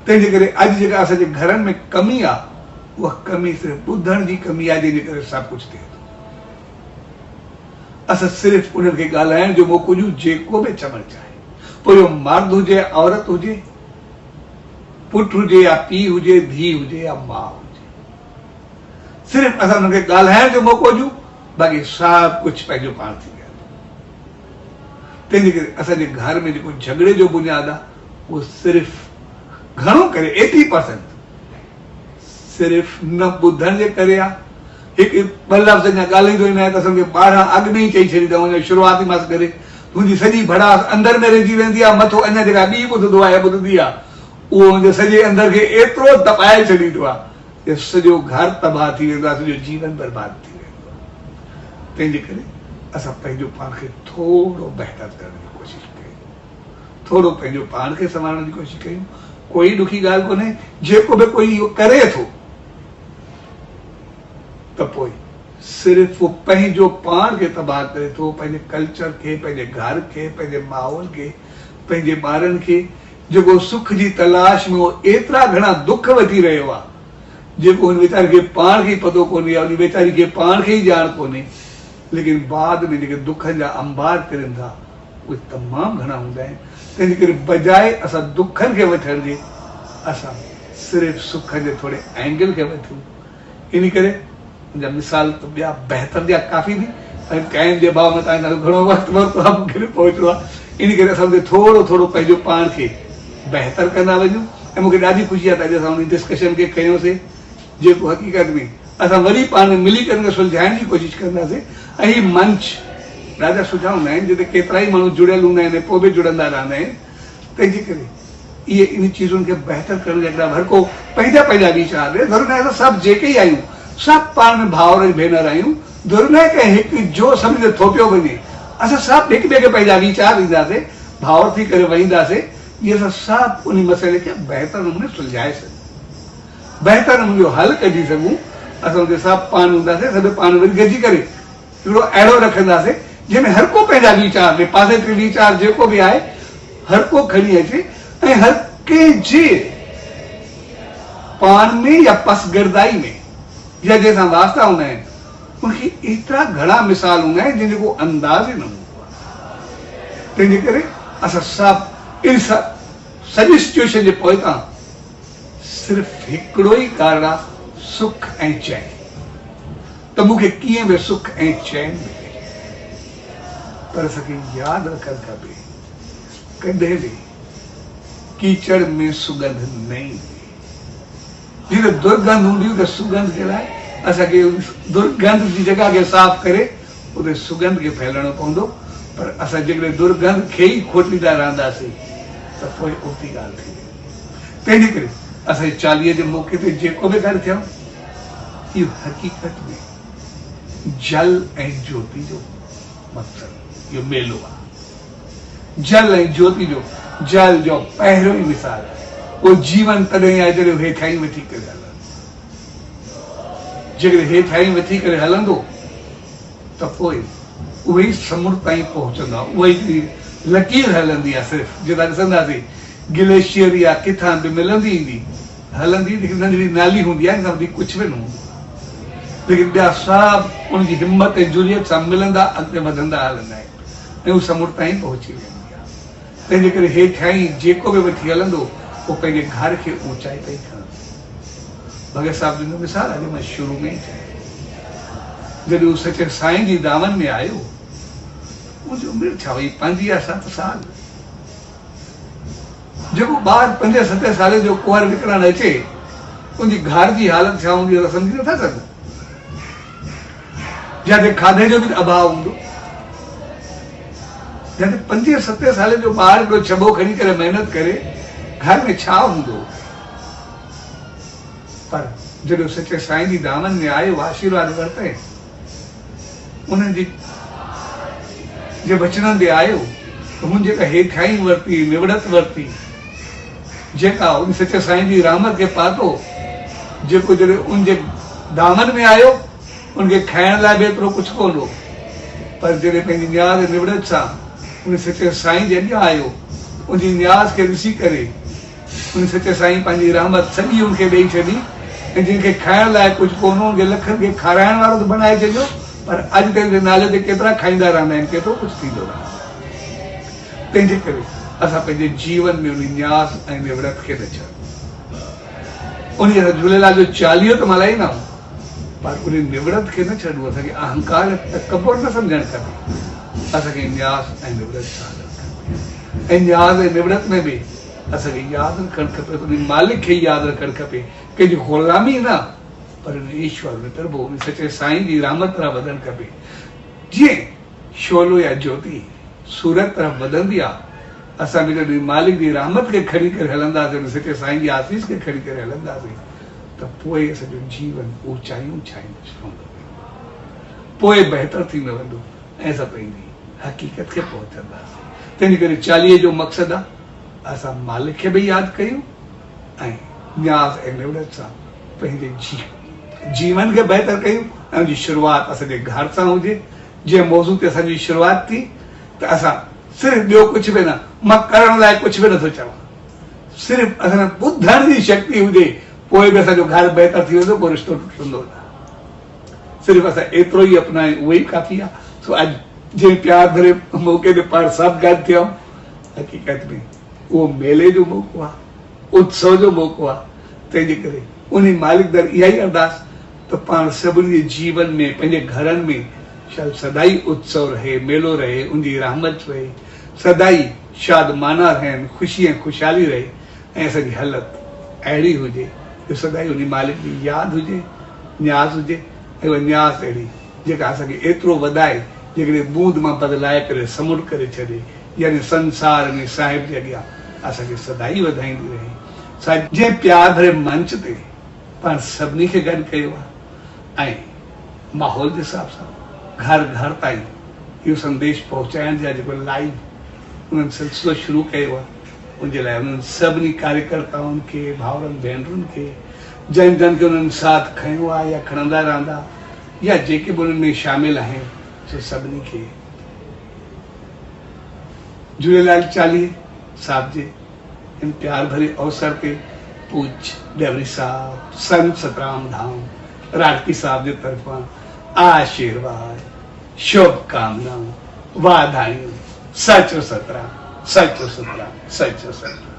तंहिंजे करे अॼु जेका असांजे घरनि में कमी आहे उहा कमी सिर्फ़ु ॿुधण जी कमी आहे, जंहिंजे करे सभु कुझु थिए थो। असां सिर्फ़ु उन्हनि खे ॻाल्हाइण जो मौक़ो ॾियूं जेको बि चवणु चाहे, पोइ इहो मर्द हुजे, औरत हुजे, पुटु हुजे या पीउ हुजे, धीउ हुजे या माउ हुजे, सिर्फ़ु असां उन्हनि खे ॻाल्हाइण जो मौक़ो ॾियूं, बाक़ी सभु कुझु पंहिंजो पाण थी वेंदो। तंहिंजे करे असांजे घर में जेको झगड़े जो बुनियादु आहे उहो सिर्फ़ु घणो करे 80% सिर्फ़ु न ॿुधण जे करे आहे। हिकु ॿ लफ़्ज़ अञा ॻाल्हाईंदो ई न आहे त असांखे 12 अॻु में ई चई छॾींदा वञो शुरूआती मां करे तुंहिंजी सॼी भड़ास अंदरि में रहिजी वेंदी आहे, मथो अञा जेका ॿी ॿुधंदो आहे ॿुधंदी आहे उहो हुनजे सॼे अंदरि खे एतिरो तपाए छॾींदो आहे कि सॼो घर तबाह थी वेंदो आहे, सॼो जीवन बर्बाद थी वेंदो आहे। तंहिंजे करे असां पंहिंजो पाण खे थोरो बहितर करण जी कोशिशि कयूं, थोरो पंहिंजो पाण खे संभालण जी कोशिशि कयूं। कोई ॾुखी ॻाल्हि कोन्हे, जेको बि कोई इहो करे थो त पोइ सिर्फ़ु उहो पंहिंजो पाण खे तबाह करे थो, पंहिंजे कल्चर खे, पंहिंजे घर खे, पंहिंजे माहौल खे, पंहिंजे ॿारनि खे, जेको सुख जी तलाश में उहो एतिरा घणा दुख वठी रहियो आहे जेको हुन वीचारे खे पाण खे ई पतो कोन्हे या उन वीचारी खे पाण खे ई ॼाण कोन्हे, लेकिन बाद में जेके दुखनि जा अंबार किरनि था उहे तमामु घणा हूंदा आहिनि। तंहिंजे करे बजाए असां दुखनि खे वठण जे असां सिर्फ़ु सुखनि जे थोरे एंगल खे वठूं। इन करे मुंहिंजा मिसाल त ॿिया बहितर जा काफ़ी बि ऐं कंहिं जे भाव में तव्हां घणो वक़्तु वरितो आहे, मूंखे पहुचणो आहे। इन करे असां थोरो थोरो पंहिंजो पाण खे बहितर कंदा वञूं। ऐं मूंखे ॾाढी ख़ुशी आहे त अॼु असां उन डिस्कशन खे कयोसीं जेको हक़ीक़त में असां वरी पाण में मिली करे सुलझाइण जी कोशिशि कंदासीं। ऐं हीउ मंच ॾाढा सुठा हूंदा आहिनि जिते केतिरा ई माण्हू जुड़ियल हूंदा आहिनि, पोइ बि जुड़ंदा रहंदा आहिनि। तंहिंजे करे इहे इन चीज़ुनि खे बहितर करण जा हिकिड़ा हर को पंहिंजा पंहिंजा वीचार ॾे। ज़रूरु न असां सभु जेके ई आहियूं सभु पाण में भाउर भेनर आहियूं, ज़रूरु न कंहिं हिकु जो सभिनी खे थोपियो वञे। असां सभु हिक ॿिए खे पंहिंजा वीचार ॾींदासीं, भाउर थी करे वेहींदासीं, जीअं असां सभु उन मसइले खे बहितर नमूने सुलझाए सघूं, बहितर नमूने जो हल कढी सघूं। असां हुते सभु पाण हूंदासीं, सभु पाण वरी गॾिजी करे हिकिड़ो अहिड़ो रखंदासीं जंहिंमें हर को पंहिंजा वीचार ॾे, पॉज़िटिव वीचार जेको बि आहे हर को खणी अचे ऐं हर कंहिंजे पाण में या पसगर्दाई में या जंहिंसां वास्ता हूंदा आहिनि उनखे एतिरा घणा मिसाल हूंदा आहिनि जंहिंजो को अंदाज़ ई न हूंदो आहे। तंहिंजे करे असां सभु इन सॼी सिचुएशन जे पोइतां सिर्फ़ु हिकिड़ो ई कारण आहे सुख ऐं चैन, त मूंखे कीअं बि सुख ऐं चैन मिले। पर असांखे यादि रखणु खपे कॾहिं बि कीचड़ में सुगंध न ईंदी। जिते दुर्गंध हूंदी त सुगंध जे लाइ असांखे दुर्गंध जी जॻह खे साफ़ करे उते सुगंध खे फैलाइणो पवंदो। पर असां जेकॾहिं दुर्गंध खे ई खोटींदा रहंदासीं त पोइ उल्टी ॻाल्हि थी वेंदी। तंहिंजे करे असांजे 40 जे मौक़े ते जेको बि गॾु थियूं इहो हक़ीक़त में जल ऐं ज्योति जो मक़सदु इहो मेलो आहे। जल ऐं ज्योति जो, जल जो पहिरियों ई मिसाल उहो जीवन तॾहिं आहे जॾहिं हेठाई वठी करे हलंदो। जेकॾहिं हेठाई वठी करे हलंदो त पोइ उहे ई समुंड ताईं पहुचंदा, उहा ई लकीर हलंदी आहे। सिर्फ़ु जेका ॾिसंदासीं ग्लेशियर या किथां बि मिलंदी ईंदी हलंदी, लेकिन नंढड़ी नाली हूंदी आहे, हिन कुझु बि न हूंदो, लेकिन ॿिया सभु उनजी हिमत ऐं जुरियत सां मिलंदा अॻिते वधंदा हलंदा आहिनि ऐं उहो समुंड ताईं पहुची वेंदी आहे। तंहिंजे करे हेठाई जेको बि वठी हलंदो उहो पंहिंजे घर खे ऊचाई ताईं खणंदो। भगत साहिब जो मिसाल अॼु मां शुरू में ई चयो, जॾहिं उहो सचे साईं जी दामन में आयो मुंहिंजी उमिरि छा हुई 5-7 साल। जेको ॿार 5-7 साल जो कुंवर विकिणणु अचे उनजी घर जी हालत छा हूंदी आहे सम्झी नथा सघो। जिते खाधे जो भी अभाव हूंदो, जिते 5-7 साल जो ॿार हिकिड़ो छॿो खणी करे महिनत करे, घर में छा हूंदो। पर जॾहिं सचे साईं जी दामन में आयो, आशीर्वाद वरितई, उन्हनि जे वचननि ते आयो, त हुन जेका हेठाई वरिती, निवड़त वरिती, जेका उन सचे साईं जी रहमत खे पातो, जेको जॾहिं उनजे दामन में आयो, उनखे खाइण लाइ बि एतिरो कुझु कोन हो, पर जॾहिं पंहिंजी न्याज़ निवड़त सां उन सचे साईं जे अॻियां आयो, उनजी न्याज़ खे ॾिसी करे उन सचे साईं पंहिंजी रहमत सॼी उनखे ॾेई छॾी, ऐं जिनखे खाइण लाइ कुझु कोन हो, उनखे लखनि खे खाराइण वारो त बणाए छॾियो, पर अॼु ताईं जे नाले ते केतिरा खाईंदा रहंदा आहिनि, केतिरो कुझु थींदो रहंदो। तंहिंजे करे असां पंहिंजे जीवन में उन न्याज़ ऐं निवड़त खे न छॾूं। उन झूलेलाल जो चालीहो त मल्हाईंदा आहियूं, पर उन निवड़त खे न छॾूं। असांखे अहंकार तकबर न सम्झणु खपे, असांखे न्याज़ ऐं निवड़त सां हलणु खपे। ऐं न्याज़ ऐं निवड़त में बि असांखे यादि रखणु खपे, उन मालिक खे यादि रखणु खपे, कंहिंजी ग़ुलामी न, पर उन ईश्वर में तरबो, उन सचे साईं जी रहमत तरफ़ वधणु खपे। जीअं शोलो या ज्योति सूरत तरफ़ वधंदी आहे, असां बि जॾहिं मालिक जी रहमत खे खणी करे हलंदासीं, उन सचे साईं जी आसीस खे खणी करे हलंदासीं, त पोइ असांजो जीवन ऊचायूं छाईंदो रहंदो, पोइ बहितर थींदो वेंदो, ऐं असां पंहिंजी हक़ीक़त खे पहुचंदासीं। तंहिंजे करे चालीहे जो मक़सदु आहे असां मालिक खे बि यादि कयूं, ऐं न्याज़ ऐं निवड़त सां पंहिंजे जीवन खे बहितर कयूं, ऐं उनजी शुरूआत असांजे घर सां हुजे। जंहिं मौज़ू ते असांजी शुरूआत थी, त असां सिर्फ़ु ॿियो कुझु बि न, मां करण लाइ कुझु बि नथो चवां, सिर्फ़ु असां ॿुधण जी शक्ति हुजे, पोइ बि असांजो घर बहितर थी वेंदो, पोइ रिश्तो टुटंदो न। सिर्फ़ु असां एतिरो ई अपनायूं, उहो ई काफ़ी आहे। सो अॼु जंहिं प्यार भरे मौक़े ते पाण सभु गॾु थियूं, हक़ीक़त में उहो मेले जो मौक़ो आहे, उत्सव जो मौक़ो आहे। तंहिंजे करे उन मालिक दर इहा ई अरदास त पाण सभिनी जे जीवन में, पंहिंजे घरनि में शायदि सदाई उत्सव रहे, मेलो रहे, उनजी रहमत रहे, सदाई शादमाना रहनि, ख़ुशी ऐं ख़ुशहाली रहे, ऐं असांजी हालत अहिड़ी हुजे जो सदाई उन मालिक जी यादि हुजे, न्याज़ हुजे, ऐं उहा न्याज़ अहिड़ी जेका असांखे एतिरो वधाए, जेकॾहिं बूंद मां बदिलाए करे समुंड करे छॾे, यानी संसार में साहिब जे अॻियां असांखे सदाई वधाईंदी रहे। जंहिं प्यार भरे मंच ते पाण सभिनी खे गॾु कयो आहे, ऐं माहौल जे हिसाब सां घर घर ताईं इहो संदेश पहुचाइण जा जेको लाइव उन्हनि सिलसिलो शुरू कयो आहे, उनजे लाइ उन्हनि सभिनी कार्यकर्ताउनि खे, भाउरनि भेनरुनि खे, जन जन खे उन्हनि साथ खयो आहे या खणंदा रहंदा, या जेके बि उन्हनि में शामिल आहिनि, सो सभिनी खे झूलेलाल चालीहे साहिब जे इन प्यार भरे अवसर पे पूज्य डेवरी साहब, संत सतराम धाम, राजकी साहब जे तरफां आशीर्वाद, शुभकामनाऊं, वाधायूं। सचो सतराम, सचो सतराम, सचो सतराम।